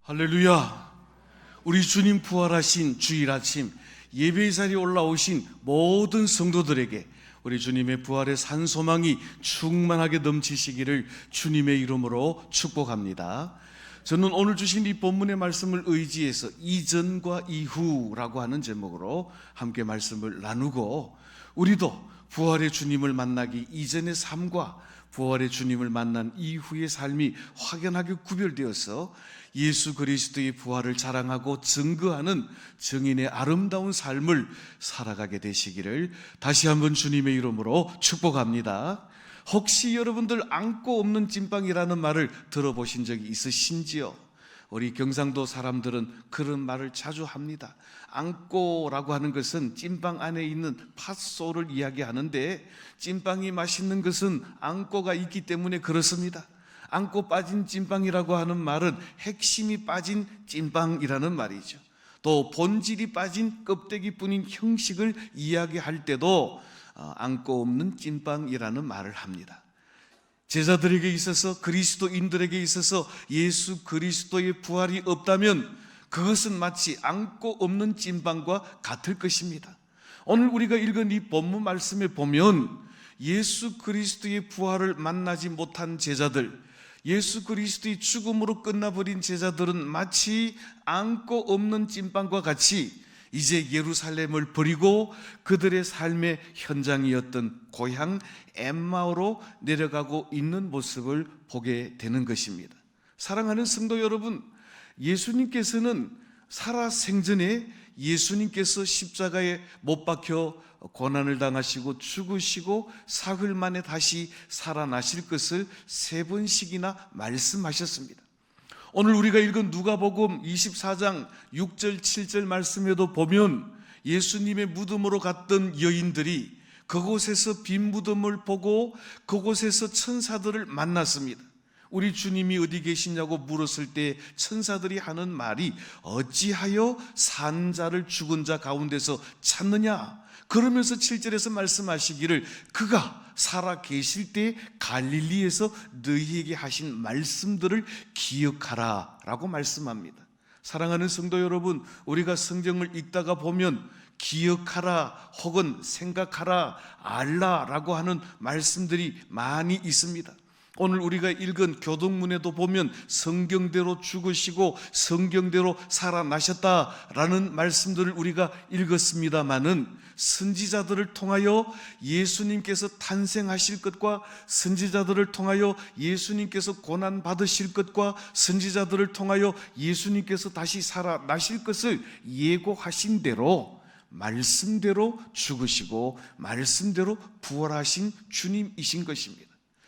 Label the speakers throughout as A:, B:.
A: 할렐루야. 우리 주님 부활하신 주일 아침 예배의 자리에 올라오신 모든 성도들에게 우리 주님의 부활의 산소망이 충만하게 넘치시기를 주님의 이름으로 축복합니다. 저는 오늘 주신 이 본문의 말씀을 의지해서 이전과 이후라고 하는 제목으로 함께 말씀을 나누고, 우리도 부활의 주님을 만나기 이전의 삶과 부활의 주님을 만난 이후의 삶이 확연하게 구별되어서 예수 그리스도의 부활을 자랑하고 증거하는 증인의 아름다운 삶을 살아가게 되시기를 다시 한번 주님의 이름으로 축복합니다. 혹시 여러분들 안고 없는 찐빵이라는 말을 들어보신 적이 있으신지요? 우리 경상도 사람들은 그런 말을 자주 합니다. 안고라고 하는 것은 찐빵 안에 있는 팥소를 이야기하는데, 찐빵이 맛있는 것은 안고가 있기 때문에 그렇습니다. 안고 빠진 찐빵이라고 하는 말은 핵심이 빠진 찐빵이라는 말이죠. 또 본질이 빠진 껍데기뿐인 형식을 이야기할 때도 안고 없는 찐빵이라는 말을 합니다. 제자들에게 있어서, 그리스도인들에게 있어서 예수 그리스도의 부활이 없다면 그것은 마치 안고 없는 찐빵과 같을 것입니다. 오늘 우리가 읽은 이 본문 말씀에 보면 예수 그리스도의 부활을 만나지 못한 제자들, 예수 그리스도의 죽음으로 끝나버린 제자들은 마치 안고 없는 찐빵과 같이 이제 예루살렘을 버리고 그들의 삶의 현장이었던 고향 엠마오로 내려가고 있는 모습을 보게 되는 것입니다. 사랑하는 성도 여러분, 예수님께서는 살아생전에 예수님께서 십자가에 못 박혀 고난을 당하시고 죽으시고 사흘 만에 다시 살아나실 것을 3번씩이나 말씀하셨습니다. 오늘 우리가 읽은 누가복음 24장 6절 7절 말씀에도 보면 예수님의 무덤으로 갔던 여인들이 그곳에서 빈 무덤을 보고 그곳에서 천사들을 만났습니다. 우리 주님이 어디 계시냐고 물었을 때 천사들이 하는 말이 어찌하여 산 자를 죽은 자 가운데서 찾느냐? 그러면서 7절에서 말씀하시기를 그가 살아 계실 때 갈릴리에서 너희에게 하신 말씀들을 기억하라 라고 말씀합니다. 사랑하는 성도 여러분, 우리가 성경을 읽다가 보면 기억하라 혹은 생각하라, 알라라고 하는 말씀들이 많이 있습니다. 오늘 우리가 읽은 교동문에도 보면 성경대로 죽으시고 성경대로 살아나셨다라는 말씀들을 우리가 읽었습니다마는 선지자들을 통하여 예수님께서 탄생하실 것과 선지자들을 통하여 예수님께서 고난 받으실 것과 선지자들을 통하여 예수님께서 다시 살아나실 것을 예고하신 대로 말씀대로 죽으시고 말씀대로 부활하신 주님이신 것입니다.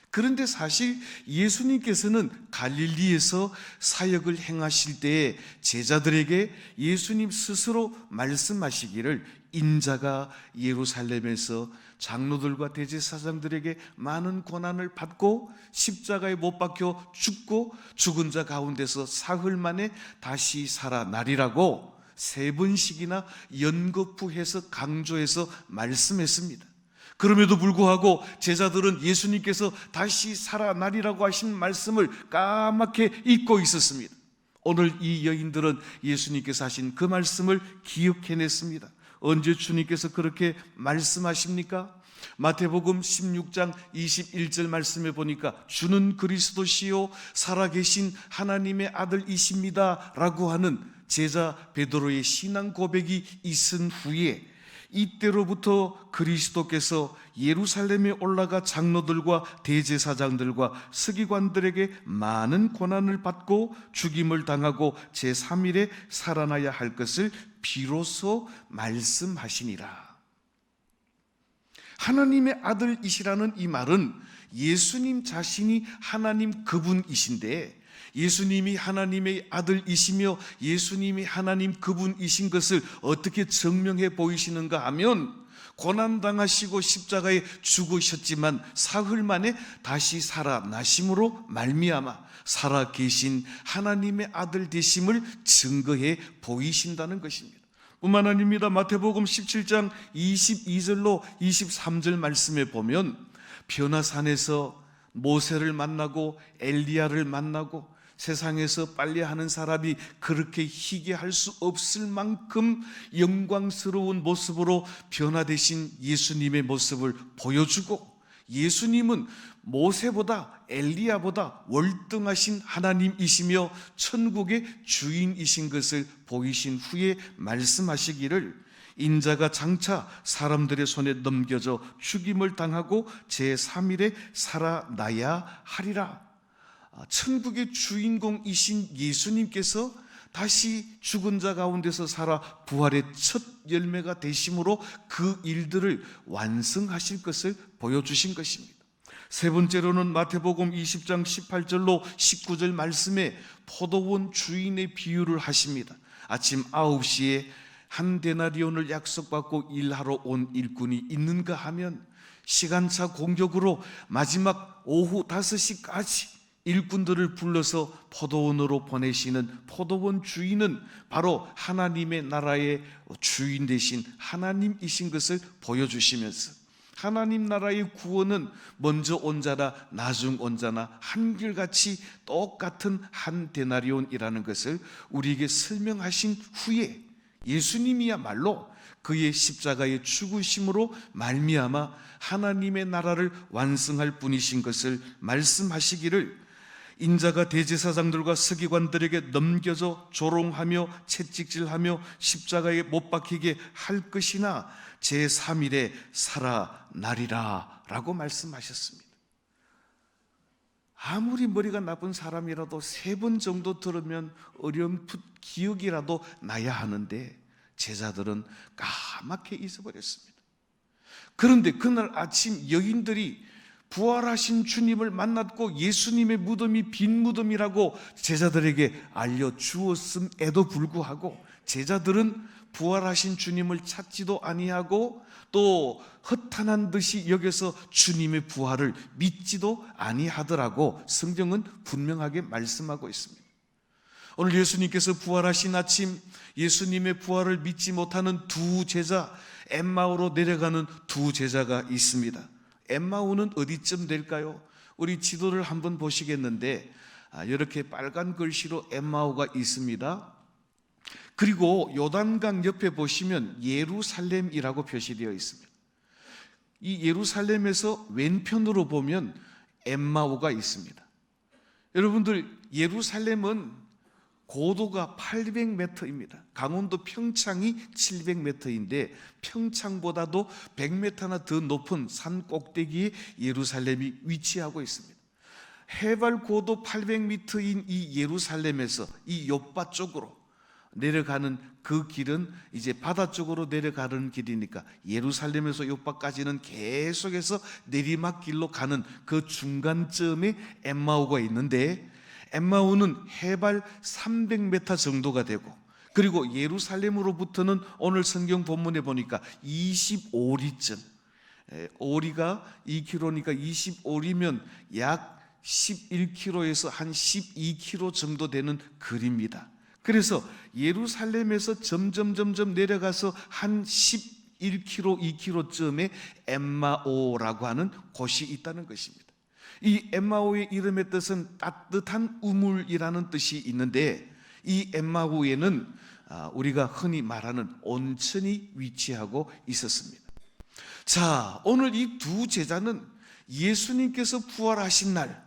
A: 그런데 사실 예수님께서는 갈릴리에서 사역을 행하실 때 제자들에게 예수님 스스로 말씀하시기를 인자가 예루살렘에서 장로들과 대제사장들에게 많은 고난을 받고 십자가에 못 박혀 죽고 죽은 자 가운데서 사흘 만에 다시 살아나리라고 3번씩이나 연거푸해서 강조해서 말씀했습니다. 그럼에도 불구하고 제자들은 예수님께서 다시 살아나리라고 하신 말씀을 까맣게 잊고 있었습니다. 오늘 이 여인들은 예수님께서 하신 그 말씀을 기억해냈습니다. 언제 주님께서 그렇게 말씀하십니까? 마태복음 16장 21절 말씀에 보니까 주는 그리스도시요 살아계신 하나님의 아들이십니다 라고 하는 제자 베드로의 신앙 고백이 있은 후에 이때로부터 그리스도께서 예루살렘에 올라가 장로들과 대제사장들과 서기관들에게 많은 고난을 받고 죽임을 당하고 제3일에 살아나야 할 것을 비로소 말씀하시니라. 하나님의 아들이시라는 이 말은 예수님 자신이 하나님 그분이신데, 예수님이 하나님의 아들이시며 예수님이 하나님 그분이신 것을 어떻게 증명해 보이시는가 하면, 고난당하시고 십자가에 죽으셨지만 사흘 만에 다시 살아나심으로 말미암아 살아계신 하나님의 아들 되심을 증거해 보이신다는 것입니다. 뿐만 아닙니다. 마태복음 17장 22절로 23절 말씀에 보면 변화산에서 모세를 만나고 엘리야를 만나고 세상에서 빨래하는 사람이 그렇게 희게 할 수 없을 만큼 영광스러운 모습으로 변화되신 예수님의 모습을 보여주고, 예수님은 모세보다 엘리야보다 월등하신 하나님이시며 천국의 주인이신 것을 보이신 후에 말씀하시기를 인자가 장차 사람들의 손에 넘겨져 죽임을 당하고 제3일에 살아나야 하리라. 천국의 주인공이신 예수님께서 다시 죽은 자 가운데서 살아 부활의 첫 열매가 되심으로 그 일들을 완성하실 것을 보여주신 것입니다. 세 번째로는 마태복음 20장 18절로 19절 말씀에 포도원 주인의 비유를 하십니다. 아침 9시에 한 데나리온을 약속받고 일하러 온 일꾼이 있는가 하면 시간차 공격으로 마지막 오후 5시까지 일꾼들을 불러서 포도원으로 보내시는 포도원 주인은 바로 하나님의 나라의 주인 되신 하나님이신 것을 보여주시면서, 하나님 나라의 구원은 먼저 온 자나 나중 온 자나 한결같이 똑같은 한 데나리온이라는 것을 우리에게 설명하신 후에 예수님이야말로 그의 십자가의 죽으심으로 말미암아 하나님의 나라를 완성할 분이신 것을 말씀하시기를 인자가 대제사장들과 서기관들에게 넘겨져 조롱하며 채찍질하며 십자가에 못 박히게 할 것이나 제3일에 살아나리라 라고 말씀하셨습니다. 아무리 머리가 나쁜 사람이라도 3번 정도 들으면 어렴풋 기억이라도 나야 하는데 제자들은 까맣게 잊어버렸습니다. 그런데 그날 아침 여인들이 부활하신 주님을 만났고 예수님의 무덤이 빈 무덤이라고 제자들에게 알려주었음에도 불구하고 제자들은 부활하신 주님을 찾지도 아니하고 또 허탄한 듯이 여겨서 주님의 부활을 믿지도 아니하더라고 성경은 분명하게 말씀하고 있습니다. 오늘 예수님께서 부활하신 아침 예수님의 부활을 믿지 못하는 두 제자, 엠마오로 내려가는 두 제자가 있습니다. 엠마오는 어디쯤 될까요? 우리 지도를 한번 보시겠는데 이렇게 빨간 글씨로 엠마오가 있습니다. 그리고 요단강 옆에 보시면 예루살렘이라고 표시되어 있습니다. 이 예루살렘에서 왼편으로 보면 엠마오가 있습니다. 여러분들, 예루살렘은 고도가 800m입니다. 강원도 평창이 700m인데 평창보다도 100m나 더 높은 산 꼭대기에 예루살렘이 위치하고 있습니다. 해발 고도 800m인 이 예루살렘에서 이 요빠 쪽으로 내려가는 그 길은 이제 바다 쪽으로 내려가는 길이니까 예루살렘에서 요빠까지는 계속해서 내리막길로 가는 그 중간점에 엠마오가 있는데, 엠마오는 해발 300m 정도가 되고, 그리고 예루살렘으로부터는 오늘 성경 본문에 보니까 25리쯤, 오리가 2km니까 25리면 약 11km에서 한 12km 정도 되는 거리입니다. 그래서 예루살렘에서 점점 내려가서 한 11km, 2km쯤에 엠마오라고 하는 곳이 있다는 것입니다. 이 엠마오의 이름의 뜻은 따뜻한 우물이라는 뜻이 있는데, 이 엠마오에는 우리가 흔히 말하는 온천이 위치하고 있었습니다. 자, 오늘 이 두 제자는 예수님께서 부활하신 날,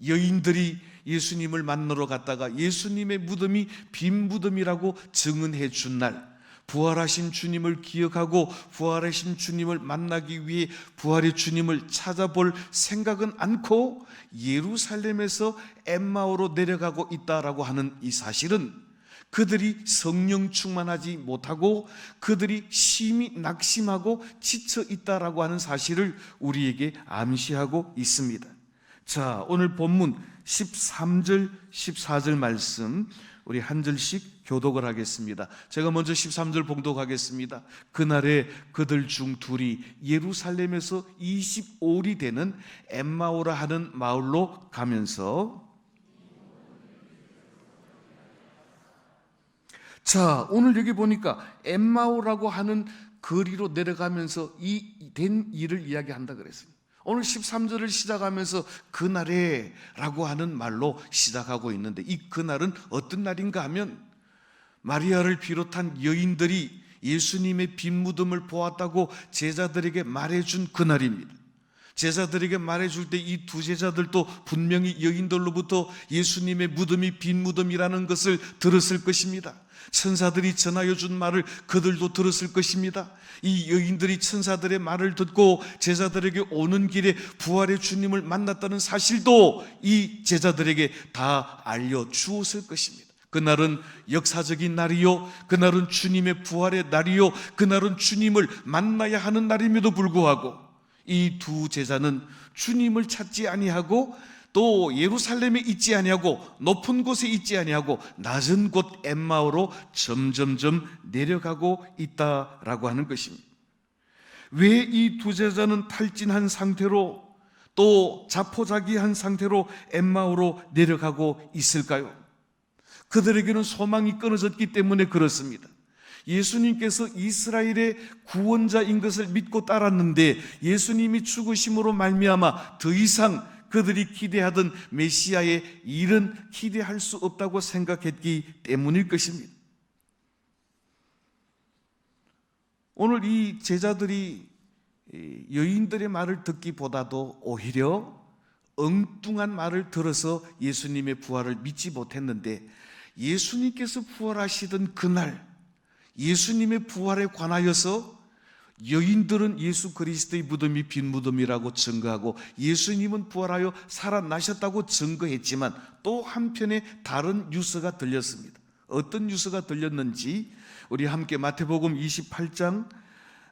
A: 여인들이 예수님을 만나러 갔다가 예수님의 무덤이 빈 무덤이라고 증언해 준 날, 부활하신 주님을 기억하고 부활하신 주님을 만나기 위해 부활의 주님을 찾아볼 생각은 않고 예루살렘에서 엠마오로 내려가고 있다라고 하는 이 사실은 그들이 성령 충만하지 못하고 그들이 심히 낙심하고 지쳐 있다라고 하는 사실을 우리에게 암시하고 있습니다. 자, 오늘 본문 13절, 14절 말씀 우리 한 절씩 교독을 하겠습니다. 제가 먼저 13절 봉독하겠습니다. 그날에 그들 중 둘이 예루살렘에서 25리 되는 엠마오라 하는 마을로 가면서, 자, 오늘 여기 보니까 엠마오라고 하는 거리로 내려가면서 이 된 일을 이야기한다 그랬습니다. 오늘 13절을 시작하면서 그날에 라고 하는 말로 시작하고 있는데, 이 그날은 어떤 날인가 하면 마리아를 비롯한 여인들이 예수님의 빈 무덤을 보았다고 제자들에게 말해준 그날입니다. 제자들에게 말해줄 때 이 두 제자들도 분명히 여인들로부터 예수님의 무덤이 빈 무덤이라는 것을 들었을 것입니다. 천사들이 전하여 준 말을 그들도 들었을 것입니다. 이 여인들이 천사들의 말을 듣고 제자들에게 오는 길에 부활의 주님을 만났다는 사실도 이 제자들에게 다 알려주었을 것입니다. 그날은 역사적인 날이요, 그날은 주님의 부활의 날이요, 그날은 주님을 만나야 하는 날임에도 불구하고 이 두 제자는 주님을 찾지 아니하고 또 예루살렘에 있지 아니하고 높은 곳에 있지 아니하고 낮은 곳 엠마오로 점점점 내려가고 있다라고 하는 것입니다. 왜 이 두 제자는 탈진한 상태로 또 자포자기한 상태로 엠마오로 내려가고 있을까요? 그들에게는 소망이 끊어졌기 때문에 그렇습니다. 예수님께서 이스라엘의 구원자인 것을 믿고 따랐는데 예수님이 죽으심으로 말미암아 더 이상 그들이 기대하던 메시아의 일은 기대할 수 없다고 생각했기 때문일 것입니다. 오늘 이 제자들이 여인들의 말을 듣기보다도 오히려 엉뚱한 말을 들어서 예수님의 부활을 믿지 못했는데, 예수님께서 부활하시던 그날 예수님의 부활에 관하여서 여인들은 예수 그리스도의 무덤이 빈 무덤이라고 증거하고 예수님은 부활하여 살아나셨다고 증거했지만 또 한편에 다른 뉴스가 들렸습니다. 어떤 뉴스가 들렸는지 우리 함께 마태복음 28장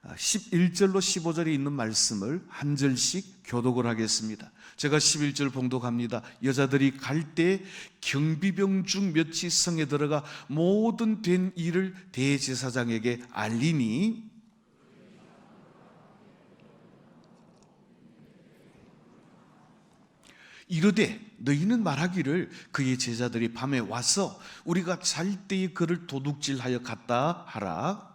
A: 11절로 15절에 있는 말씀을 한 절씩 교독을 하겠습니다. 제가 11절 봉독합니다. 여자들이 갈 때 경비병 중 몇이 성에 들어가 모든 된 일을 대제사장에게 알리니 이르되 너희는 말하기를 그의 제자들이 밤에 와서 우리가 잘 때에 그를 도둑질하여 갔다 하라.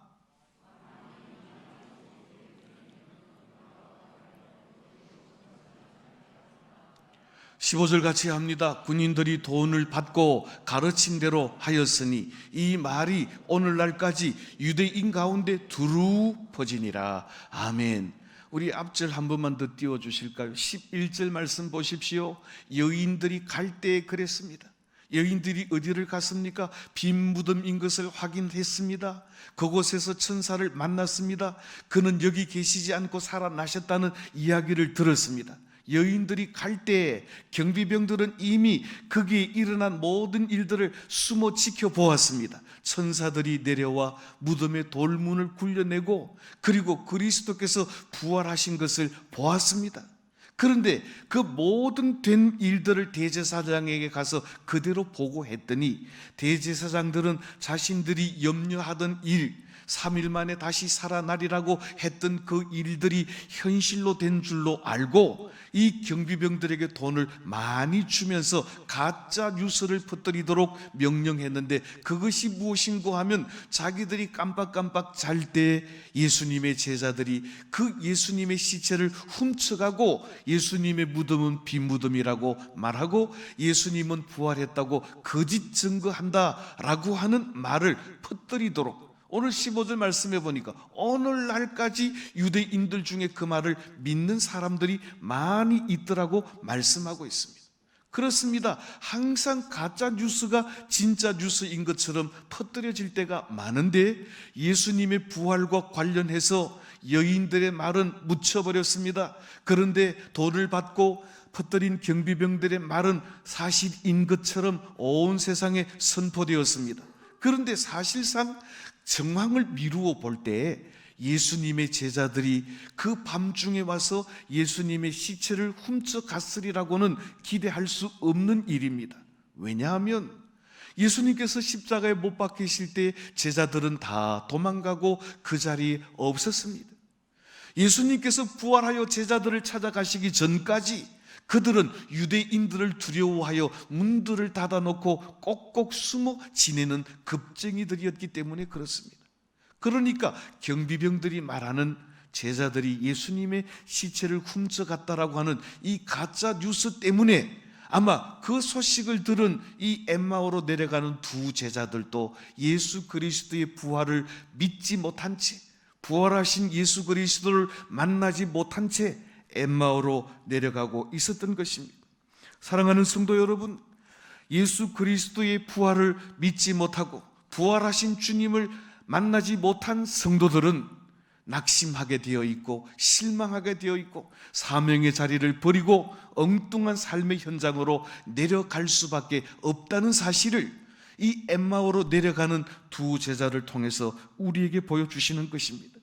A: 15절 같이 합니다. 군인들이 돈을 받고 가르친 대로 하였으니 이 말이 오늘날까지 유대인 가운데 두루 퍼지니라. 아멘. 우리 앞절 한 번만 더 띄워주실까요? 11절 말씀 보십시오. 여인들이 갈 때 그랬습니다. 여인들이 어디를 갔습니까? 빈 무덤인 것을 확인했습니다. 그곳에서 천사를 만났습니다. 그는 여기 계시지 않고 살아나셨다는 이야기를 들었습니다. 여인들이 갈 때 경비병들은 이미 거기에 일어난 모든 일들을 숨어 지켜보았습니다. 천사들이 내려와 무덤의 돌문을 굴려내고 그리고 그리스도께서 부활하신 것을 보았습니다. 그런데 그 모든 된 일들을 대제사장에게 가서 그대로 보고했더니 대제사장들은 자신들이 염려하던 일, 3일 만에 다시 살아나리라고 했던 그 일들이 현실로 된 줄로 알고 이 경비병들에게 돈을 많이 주면서 가짜 뉴스를 퍼뜨리도록 명령했는데, 그것이 무엇인고 하면 자기들이 깜빡깜빡 잘 때 예수님의 제자들이 그 예수님의 시체를 훔쳐가고 예수님의 무덤은 빈 무덤이라고 말하고 예수님은 부활했다고 거짓 증거한다라고 하는 말을 퍼뜨리도록, 오늘 15절 말씀해 보니까 오늘날까지 유대인들 중에 그 말을 믿는 사람들이 많이 있더라고 말씀하고 있습니다. 그렇습니다. 항상 가짜 뉴스가 진짜 뉴스인 것처럼 퍼뜨려질 때가 많은데 예수님의 부활과 관련해서 여인들의 말은 묻혀버렸습니다. 그런데 돈을 받고 퍼뜨린 경비병들의 말은 사실인 것처럼 온 세상에 선포되었습니다. 그런데 사실상 정황을 미루어 볼 때 예수님의 제자들이 그 밤중에 와서 예수님의 시체를 훔쳐갔으리라고는 기대할 수 없는 일입니다. 왜냐하면 예수님께서 십자가에 못 박히실 때 제자들은 다 도망가고 그 자리에 없었습니다. 예수님께서 부활하여 제자들을 찾아가시기 전까지 그들은 유대인들을 두려워하여 문들을 닫아놓고 꼭꼭 숨어 지내는 겁쟁이들이었기 때문에 그렇습니다. 그러니까 경비병들이 말하는 제자들이 예수님의 시체를 훔쳐갔다라고 하는 이 가짜 뉴스 때문에 아마 그 소식을 들은 이 엠마오로 내려가는 두 제자들도 예수 그리스도의 부활을 믿지 못한 채, 부활하신 예수 그리스도를 만나지 못한 채 엠마오로 내려가고 있었던 것입니다. 사랑하는 성도 여러분, 예수 그리스도의 부활을 믿지 못하고 부활하신 주님을 만나지 못한 성도들은 낙심하게 되어 있고 실망하게 되어 있고 사명의 자리를 버리고 엉뚱한 삶의 현장으로 내려갈 수밖에 없다는 사실을 이 엠마오로 내려가는 두 제자를 통해서 우리에게 보여주시는 것입니다.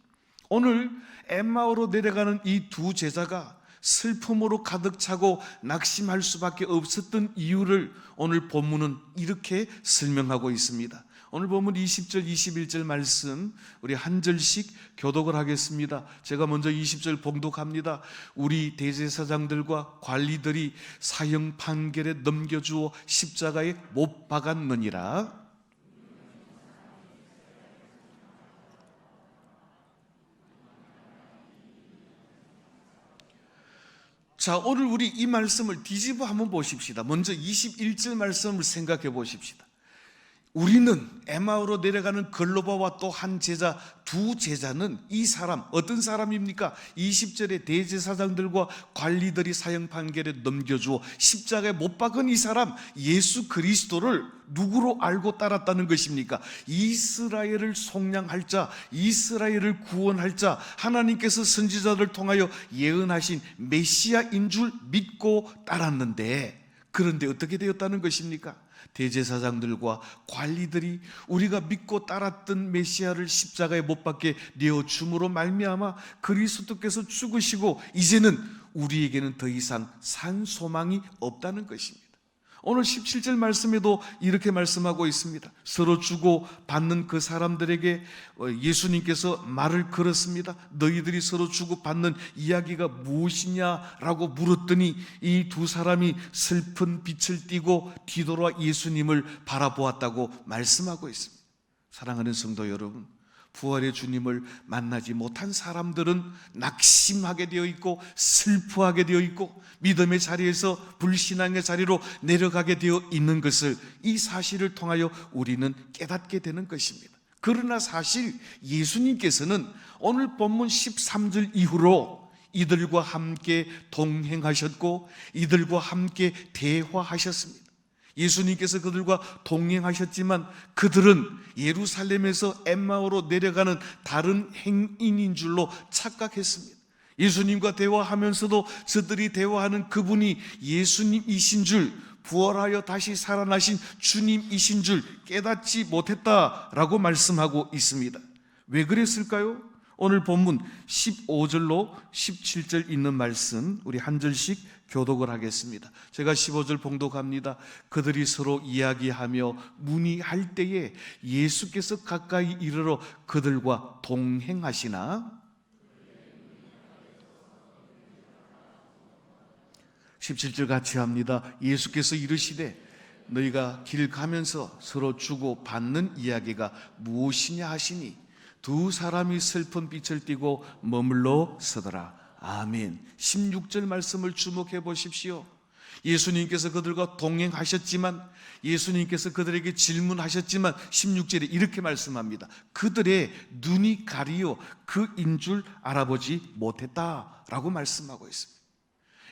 A: 오늘 엠마오로 내려가는 이 두 제자가 슬픔으로 가득 차고 낙심할 수밖에 없었던 이유를 오늘 본문은 이렇게 설명하고 있습니다. 오늘 본문 20절, 21절 말씀 우리 한 절씩 교독을 하겠습니다. 제가 먼저 20절 봉독합니다. 우리 대제사장들과 관리들이 사형 판결에 넘겨주어 십자가에 못 박았느니라. 자, 오늘 우리 이 말씀을 뒤집어 한번 보십시다. 먼저 21절 말씀을 생각해 보십시다. 우리는 에마오로 내려가는 글로바와 또 한 제자, 두 제자는 이 사람, 어떤 사람입니까? 20절에 대제사장들과 관리들이 사형 판결에 넘겨주어 십자가에 못 박은 이 사람, 예수 그리스도를 누구로 알고 따랐다는 것입니까? 이스라엘을 속량할 자, 이스라엘을 구원할 자, 하나님께서 선지자들을 통하여 예언하신 메시아인 줄 믿고 따랐는데, 그런데 어떻게 되었다는 것입니까? 대제사장들과 관리들이 우리가 믿고 따랐던 메시아를 십자가에 못 박게 내어줌으로 말미암아 그리스도께서 죽으시고 이제는 우리에게는 더 이상 산 소망이 없다는 것입니다. 오늘 17절 말씀에도 이렇게 말씀하고 있습니다. 서로 주고 받는 그 사람들에게 예수님께서 말을 걸었습니다. 너희들이 서로 주고 받는 이야기가 무엇이냐라고 물었더니 이 두 사람이 슬픈 빛을 띠고 뒤돌아 예수님을 바라보았다고 말씀하고 있습니다. 사랑하는 성도 여러분, 부활의 주님을 만나지 못한 사람들은 낙심하게 되어 있고 슬퍼하게 되어 있고 믿음의 자리에서 불신앙의 자리로 내려가게 되어 있는 것을 이 사실을 통하여 우리는 깨닫게 되는 것입니다. 그러나 사실 예수님께서는 오늘 본문 13절 이후로 이들과 함께 동행하셨고 이들과 함께 대화하셨습니다. 예수님께서 그들과 동행하셨지만 그들은 예루살렘에서 엠마오로 내려가는 다른 행인인 줄로 착각했습니다. 예수님과 대화하면서도 저들이 대화하는 그분이 예수님이신 줄, 부활하여 다시 살아나신 주님이신 줄 깨닫지 못했다라고 말씀하고 있습니다. 왜 그랬을까요? 오늘 본문 15절로 17절 있는 말씀 우리 한 절씩 교독을 하겠습니다. 제가 15절 봉독합니다. 그들이 서로 이야기하며 문의할 때에 예수께서 가까이 이르러 그들과 동행하시나 17절 같이 합니다. 예수께서 이르시되 너희가 길 가면서 서로 주고 받는 이야기가 무엇이냐 하시니 두 사람이 슬픈 빛을 띠고 머물러 서더라. 아멘. 16절 말씀을 주목해 보십시오. 예수님께서 그들과 동행하셨지만 예수님께서 그들에게 질문하셨지만 16절에 이렇게 말씀합니다. 그들의 눈이 가리어 그인 줄 알아보지 못했다라고 말씀하고 있습니다.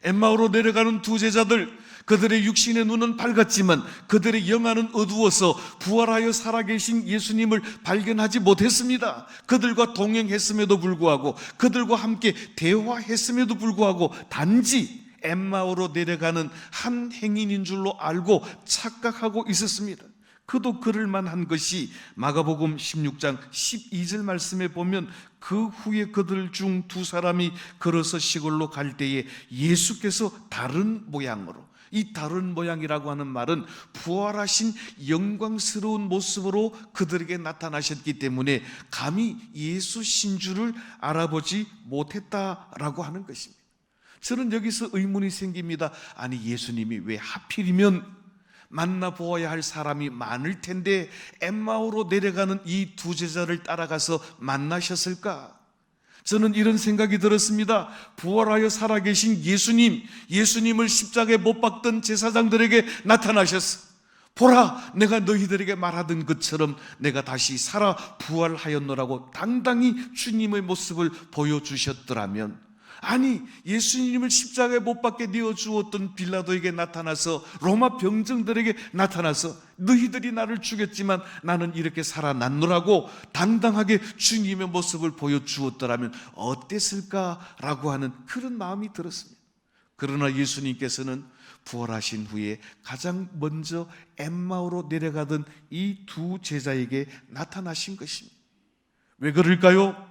A: 엠마오로 내려가는 두 제자들, 그들의 육신의 눈은 밝았지만 그들의 영안은 어두워서 부활하여 살아계신 예수님을 발견하지 못했습니다. 그들과 동행했음에도 불구하고 그들과 함께 대화했음에도 불구하고 단지 엠마오로 내려가는 한 행인인 줄로 알고 착각하고 있었습니다. 그도 그럴 만한 것이 마가복음 16장 12절 말씀에 보면 그 후에 그들 중 두 사람이 걸어서 시골로 갈 때에 예수께서 다른 모양으로, 이 다른 모양이라고 하는 말은 부활하신 영광스러운 모습으로 그들에게 나타나셨기 때문에 감히 예수 신주를 알아보지 못했다라고 하는 것입니다. 저는 여기서 의문이 생깁니다. 아니 예수님이 왜 하필이면 만나보아야 할 사람이 많을 텐데 엠마오로 내려가는 이 두 제자를 따라가서 만나셨을까? 저는 이런 생각이 들었습니다. 부활하여 살아계신 예수님을 십자가에 못 박던 제사장들에게 나타나셨어. 보라, 내가 너희들에게 말하던 것처럼 내가 다시 살아 부활하였노라고 당당히 주님의 모습을 보여주셨더라면, 아니 예수님을 십자가에 못 박게 내어주었던 빌라도에게 나타나서, 로마 병정들에게 나타나서 너희들이 나를 죽였지만 나는 이렇게 살아났노라고 당당하게 주님의 모습을 보여주었더라면 어땠을까라고 하는 그런 마음이 들었습니다. 그러나 예수님께서는 부활하신 후에 가장 먼저 엠마오로 내려가던 이 두 제자에게 나타나신 것입니다. 왜 그럴까요?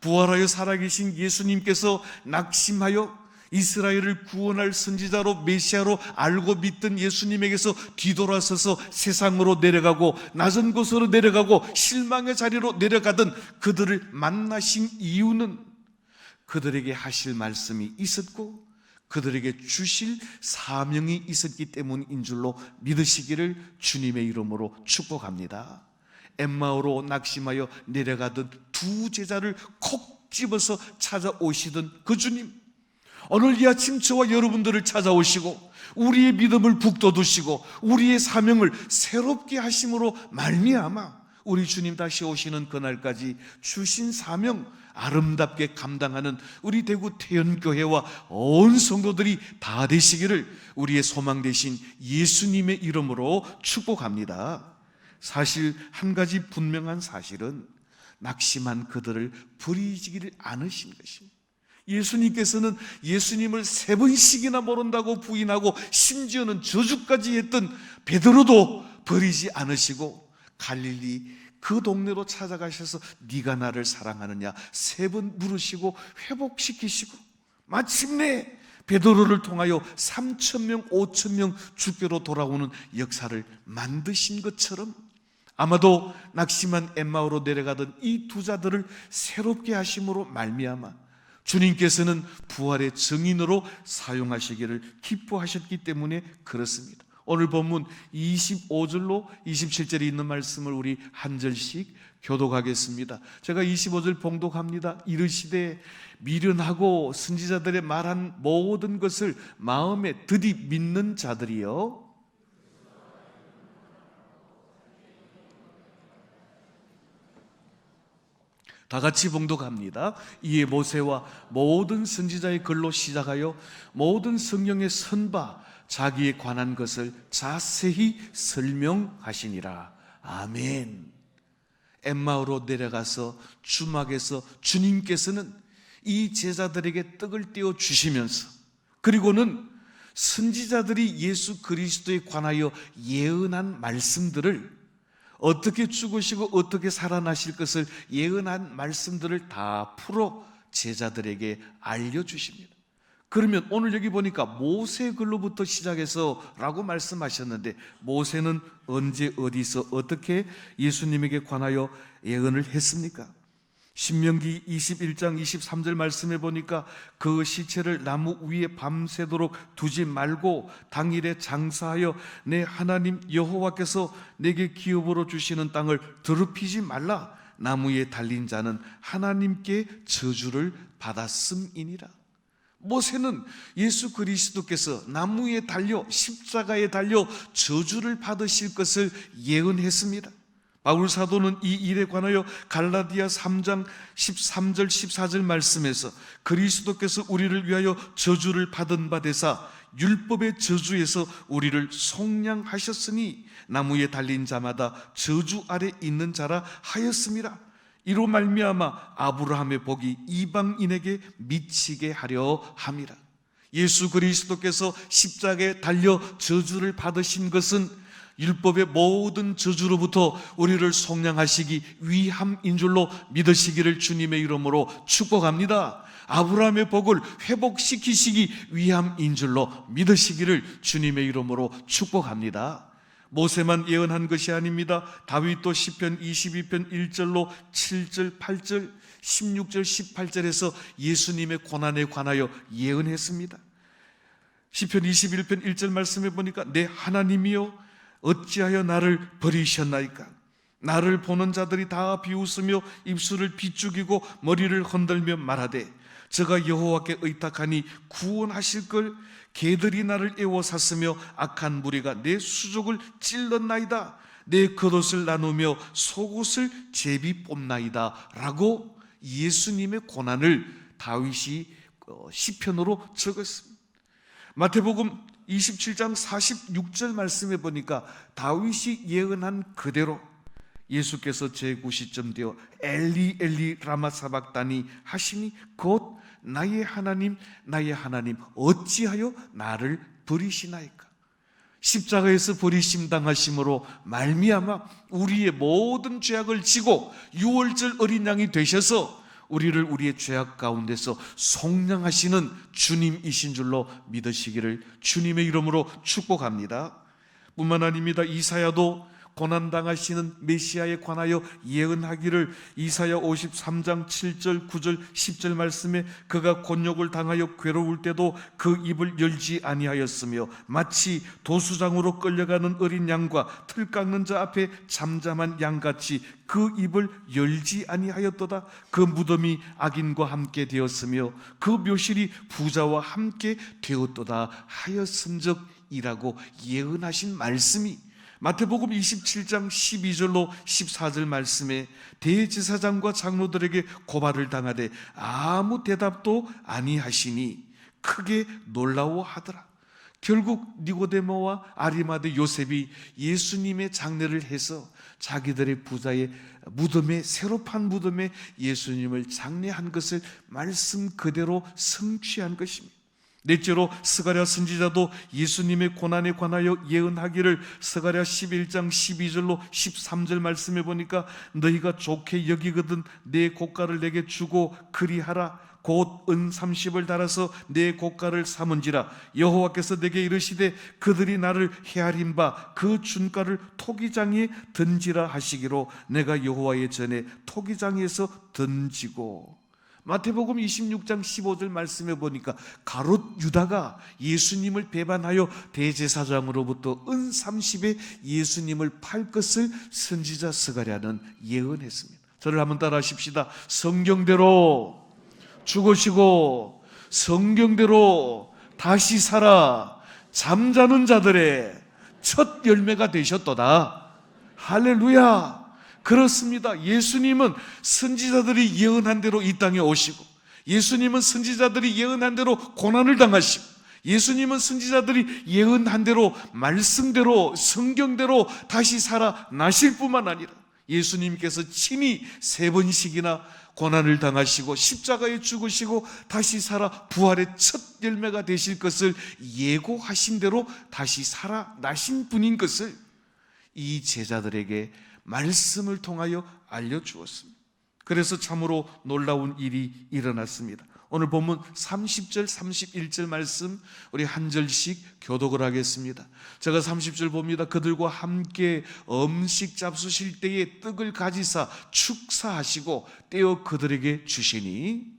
A: 부활하여 살아계신 예수님께서 낙심하여 이스라엘을 구원할 선지자로 메시아로 알고 믿던 예수님에게서 뒤돌아서서 세상으로 내려가고 낮은 곳으로 내려가고 실망의 자리로 내려가던 그들을 만나신 이유는 그들에게 하실 말씀이 있었고 그들에게 주실 사명이 있었기 때문인 줄로 믿으시기를 주님의 이름으로 축복합니다. 엠마오로 낙심하여 내려가던 두 제자를 콕 집어서 찾아오시던 그 주님, 오늘 이 아침 저와 여러분들을 찾아오시고 우리의 믿음을 북돋우시고 우리의 사명을 새롭게 하심으로 말미암아 우리 주님 다시 오시는 그날까지 주신 사명 아름답게 감당하는 우리 대구 태연교회와 온 성도들이 다 되시기를 우리의 소망 되신 예수님의 이름으로 축복합니다. 사실 한 가지 분명한 사실은 낙심한 그들을 버리지를 않으신 것입니다. 예수님께서는 예수님을 3번씩이나 모른다고 부인하고 심지어는 저주까지 했던 베드로도 버리지 않으시고 갈릴리 그 동네로 찾아가셔서 네가 나를 사랑하느냐 3번 물으시고 회복시키시고 마침내 베드로를 통하여 3,000명, 5,000명 주께로 돌아오는 역사를 만드신 것처럼 아마도 낙심한 엠마오로 내려가던 이 두 자들을 새롭게 하심으로 말미암아 주님께서는 부활의 증인으로 사용하시기를 기뻐하셨기 때문에 그렇습니다. 오늘 본문 25절로 27절에 있는 말씀을 우리 한 절씩 교독하겠습니다. 제가 25절 봉독합니다. 이르시되 미련하고 선지자들의 말한 모든 것을 마음에 드디 믿는 자들이여 다 같이 봉독합니다. 이에 모세와 모든 선지자의 글로 시작하여 모든 성경에 선바 자기에 관한 것을 자세히 설명하시니라. 아멘. 엠마오로 내려가서 주막에서 주님께서는 이 제자들에게 떡을 떼어 주시면서 그리고는 선지자들이 예수 그리스도에 관하여 예언한 말씀들을 어떻게 죽으시고 어떻게 살아나실 것을 예언한 말씀들을 다 풀어 제자들에게 알려주십니다. 그러면 오늘 여기 보니까 모세 글로부터 시작해서 라고 말씀하셨는데 모세는 언제 어디서 어떻게 예수님에게 관하여 예언을 했습니까? 신명기 21장 23절 말씀해 보니까 그 시체를 나무 위에 밤새도록 두지 말고 당일에 장사하여 내 하나님 여호와께서 내게 기업으로 주시는 땅을 더럽히지 말라. 나무에 달린 자는 하나님께 저주를 받았음이니라. 모세는 예수 그리스도께서 나무에 달려 십자가에 달려 저주를 받으실 것을 예언했습니다. 바울 사도는 이 일에 관하여 갈라디아 3장 13절 14절 말씀에서 그리스도께서 우리를 위하여 저주를 받은 바 되사 율법의 저주에서 우리를 속량하셨으니 나무에 달린 자마다 저주 아래 있는 자라 하였음이라. 이로 말미암아 아브라함의 복이 이방인에게 미치게 하려 함이라. 예수 그리스도께서 십자가에 달려 저주를 받으신 것은 율법의 모든 저주로부터 우리를 속량하시기 위함인 줄로 믿으시기를 주님의 이름으로 축복합니다. 아브라함의 복을 회복시키시기 위함인 줄로 믿으시기를 주님의 이름으로 축복합니다. 모세만 예언한 것이 아닙니다. 다윗도 시편 22편 1절로 7절, 8절, 16절, 18절에서 예수님의 고난에 관하여 예언했습니다. 시편 21편 1절 말씀해 보니까 내 하나님이여 어찌하여 나를 버리셨나이까? 나를 보는 자들이 다 비웃으며 입술을 비죽이고 머리를 흔들며 말하되 저가 여호와께 의탁하니 구원하실 걸. 개들이 나를 애워쌌으며 악한 무리가 내 수족을 찔렀나이다. 내 겉옷을 나누며 속옷을 제비 뽑나이다 라고 예수님의 고난을 다윗이 시편으로 적었습니다. 마태복음 27장 46절 말씀에 보니까 다윗이 예언한 그대로 예수께서 제9시쯤 되어 엘리 엘리 라마 사박다니 하시니 곧 나의 하나님 나의 하나님 어찌하여 나를 버리시나이까. 십자가에서 버리심 당하심으로 말미암아 우리의 모든 죄악을 지고 유월절 어린 양이 되셔서 우리를 우리의 죄악 가운데서 속량하시는 주님이신 줄로 믿으시기를 주님의 이름으로 축복합니다. 뿐만 아닙니다. 이사야도 고난당하시는 메시아에 관하여 예언하기를 이사야 53장 7절 9절 10절 말씀에 그가 곤욕을 당하여 괴로울 때도 그 입을 열지 아니하였으며 마치 도수장으로 끌려가는 어린 양과 틀 깎는 자 앞에 잠잠한 양같이 그 입을 열지 아니하였도다. 그 무덤이 악인과 함께 되었으며 그 묘실이 부자와 함께 되었도다 하였은적이라고 예언하신 말씀이 마태복음 27장 12절로 14절 말씀에 대제사장과 장로들에게 고발을 당하되 아무 대답도 아니하시니 크게 놀라워하더라. 결국 니고데모와 아리마대 요셉이 예수님의 장례를 해서 자기들의 부자의 무덤에, 새로 판 무덤에 예수님을 장례한 것을 말씀 그대로 성취한 것입니다. 넷째로 스가랴 선지자도 예수님의 고난에 관하여 예언하기를 스가랴 11장 12절로 13절 말씀해 보니까 너희가 좋게 여기거든 내 고가를 내게 주고 그리하라. 곧 은 30을 달아서 내 고가를 삼은지라. 여호와께서 내게 이르시되 그들이 나를 헤아린 바 그 준가를 토기장에 던지라 하시기로 내가 여호와의 전에 토기장에서 던지고. 마태복음 26장 15절 말씀해 보니까 가롯 유다가 예수님을 배반하여 대제사장으로부터 은 30에 예수님을 팔 것을 선지자 스가랴는 예언했습니다. 저를 한번 따라 하십시다. 성경대로 죽으시고 성경대로 다시 살아 잠자는 자들의 첫 열매가 되셨도다. 할렐루야. 그렇습니다. 예수님은 선지자들이 예언한 대로 이 땅에 오시고, 예수님은 선지자들이 예언한 대로 고난을 당하시고, 예수님은 선지자들이 예언한 대로 말씀대로 성경대로 다시 살아나실 뿐만 아니라 예수님께서 친히 3번씩이나 고난을 당하시고 십자가에 죽으시고 다시 살아 부활의 첫 열매가 되실 것을 예고하신 대로 다시 살아나신 분인 것을 이 제자들에게 말씀을 통하여 알려주었습니다. 그래서 참으로 놀라운 일이 일어났습니다. 오늘 본문 30절 31절 말씀 우리 한 절씩 교독을 하겠습니다. 제가 30절 봅니다. 그들과 함께 음식 잡수실 때에 떡을 가지사 축사하시고 떼어 그들에게 주시니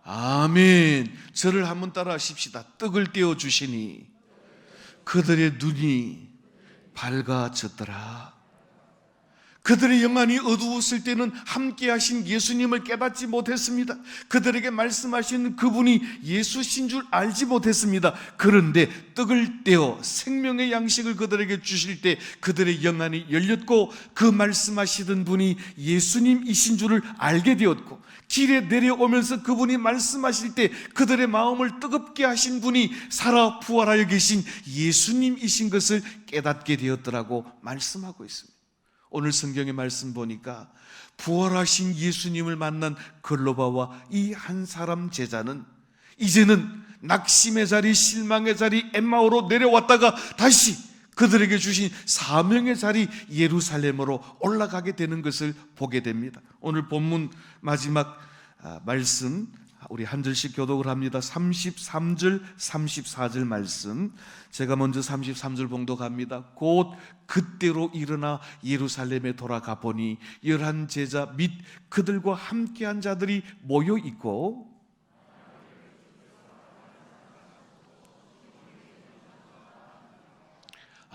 A: 아멘. 저를 한번 따라 하십시다. 떡을 떼어 주시니 그들의 눈이 밝아졌더라. 그들의 영안이 어두웠을 때는 함께 하신 예수님을 깨닫지 못했습니다. 그들에게 말씀하시는 그분이 예수신 줄 알지 못했습니다. 그런데 떡을 떼어 생명의 양식을 그들에게 주실 때 그들의 영안이 열렸고 그 말씀하시던 분이 예수님이신 줄을 알게 되었고, 길에 내려오면서 그분이 말씀하실 때 그들의 마음을 뜨겁게 하신 분이 살아 부활하여 계신 예수님이신 것을 깨닫게 되었더라고 말씀하고 있습니다. 오늘 성경의 말씀 보니까 부활하신 예수님을 만난 글로바와 이 한 사람 제자는 이제는 낙심의 자리, 실망의 자리 엠마오로 내려왔다가 다시 그들에게 주신 사명의 자리 예루살렘으로 올라가게 되는 것을 보게 됩니다. 오늘 본문 마지막 말씀 우리 한 절씩 교독을 합니다. 33절 34절 말씀 제가 먼저 33절 봉독합니다. 곧 그때로 일어나 예루살렘에 돌아가 보니 11 제자 및 그들과 함께한 자들이 모여 있고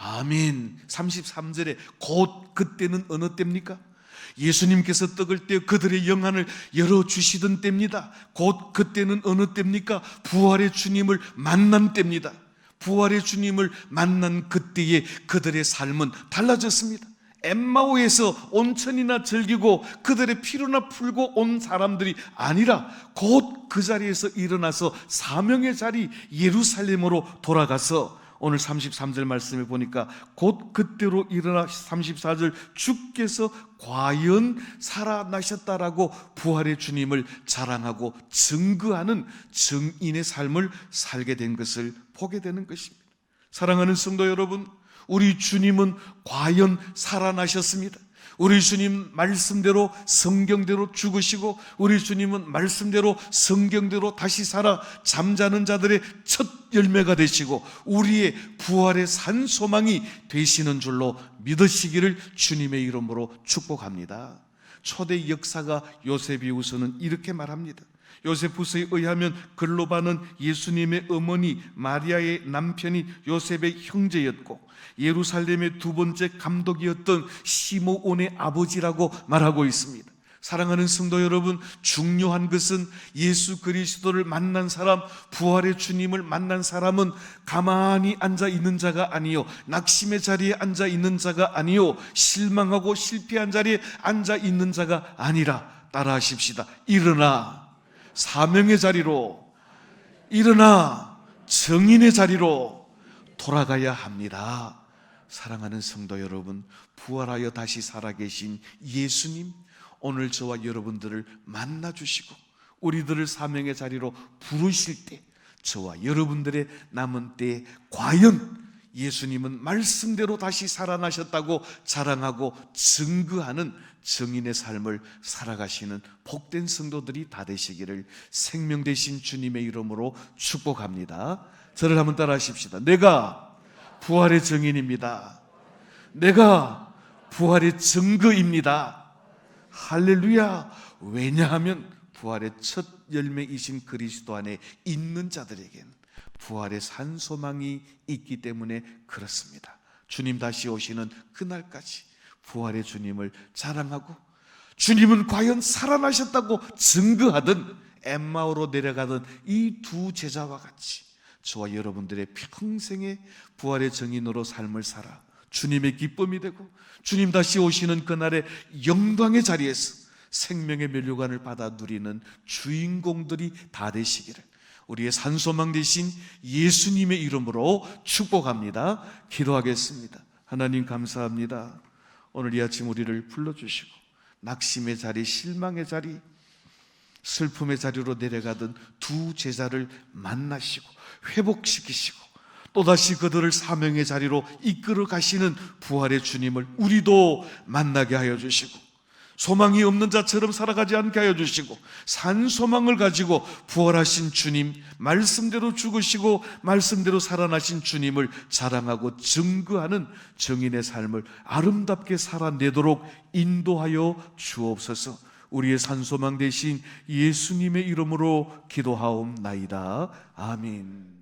A: 아멘. 33절에 곧 그때는 어느 때입니까? 예수님께서 떡을 떼어 그들의 영안을 열어주시던 때입니다. 곧 그때는 어느 때입니까? 부활의 주님을 만난 때입니다. 부활의 주님을 만난 그때에 그들의 삶은 달라졌습니다. 엠마오에서 온천이나 즐기고 그들의 피로나 풀고 온 사람들이 아니라 곧 그 자리에서 일어나서 사명의 자리 예루살렘으로 돌아가서 오늘 33절 말씀을 보니까 곧 그때로 일어나 34절 주께서 과연 살아나셨다라고 부활의 주님을 자랑하고 증거하는 증인의 삶을 살게 된 것을 보게 되는 것입니다. 사랑하는 성도 여러분, 우리 주님은 과연 살아나셨습니다. 우리 주님 말씀대로 성경대로 죽으시고 우리 주님은 말씀대로 성경대로 다시 살아 잠자는 자들의 첫 열매가 되시고 우리의 부활의 산 소망이 되시는 줄로 믿으시기를 주님의 이름으로 축복합니다. 초대 역사가 요세비우스는 이렇게 말합니다. 요세푸스에 의하면 글로바는 예수님의 어머니 마리아의 남편이 요셉의 형제였고 예루살렘의 두 번째 감독이었던 시므온의 아버지라고 말하고 있습니다. 사랑하는 성도 여러분, 중요한 것은 예수 그리스도를 만난 사람, 부활의 주님을 만난 사람은 가만히 앉아 있는 자가 아니요, 낙심의 자리에 앉아 있는 자가 아니요, 실망하고 실패한 자리에 앉아 있는 자가 아니라, 따라하십시다. 일어나 사명의 자리로, 일어나 정인의 자리로 돌아가야 합니다. 사랑하는 성도 여러분, 부활하여 다시 살아계신 예수님, 오늘 저와 여러분들을 만나주시고 우리들을 사명의 자리로 부르실 때 저와 여러분들의 남은 때에 과연 예수님은 말씀대로 다시 살아나셨다고 자랑하고 증거하는 증인의 삶을 살아가시는 복된 성도들이 다 되시기를 생명 되신 주님의 이름으로 축복합니다. 저를 한번 따라 하십시다. 내가 부활의 증인입니다. 내가 부활의 증거입니다. 할렐루야. 왜냐하면 부활의 첫 열매이신 그리스도 안에 있는 자들에겐 부활의 산 소망이 있기 때문에 그렇습니다. 주님 다시 오시는 그날까지 부활의 주님을 자랑하고 주님은 과연 살아나셨다고 증거하던 엠마오로 내려가던 이 두 제자와 같이 저와 여러분들의 평생의 부활의 증인으로 삶을 살아 주님의 기쁨이 되고 주님 다시 오시는 그날의 영광의 자리에서 생명의 면류관을 받아 누리는 주인공들이 다 되시기를 우리의 산소망 되신 예수님의 이름으로 축복합니다. 기도하겠습니다. 하나님 감사합니다. 오늘 이 아침 우리를 불러주시고 낙심의 자리, 실망의 자리, 슬픔의 자리로 내려가던 두 제자를 만나시고 회복시키시고 또다시 그들을 사명의 자리로 이끌어 가시는 부활의 주님을 우리도 만나게 하여 주시고 소망이 없는 자처럼 살아가지 않게 하여 주시고 산 소망을 가지고 부활하신 주님, 말씀대로 죽으시고 말씀대로 살아나신 주님을 자랑하고 증거하는 증인의 삶을 아름답게 살아내도록 인도하여 주옵소서. 우리의 산 소망 되신 예수님의 이름으로 기도하옵나이다. 아멘.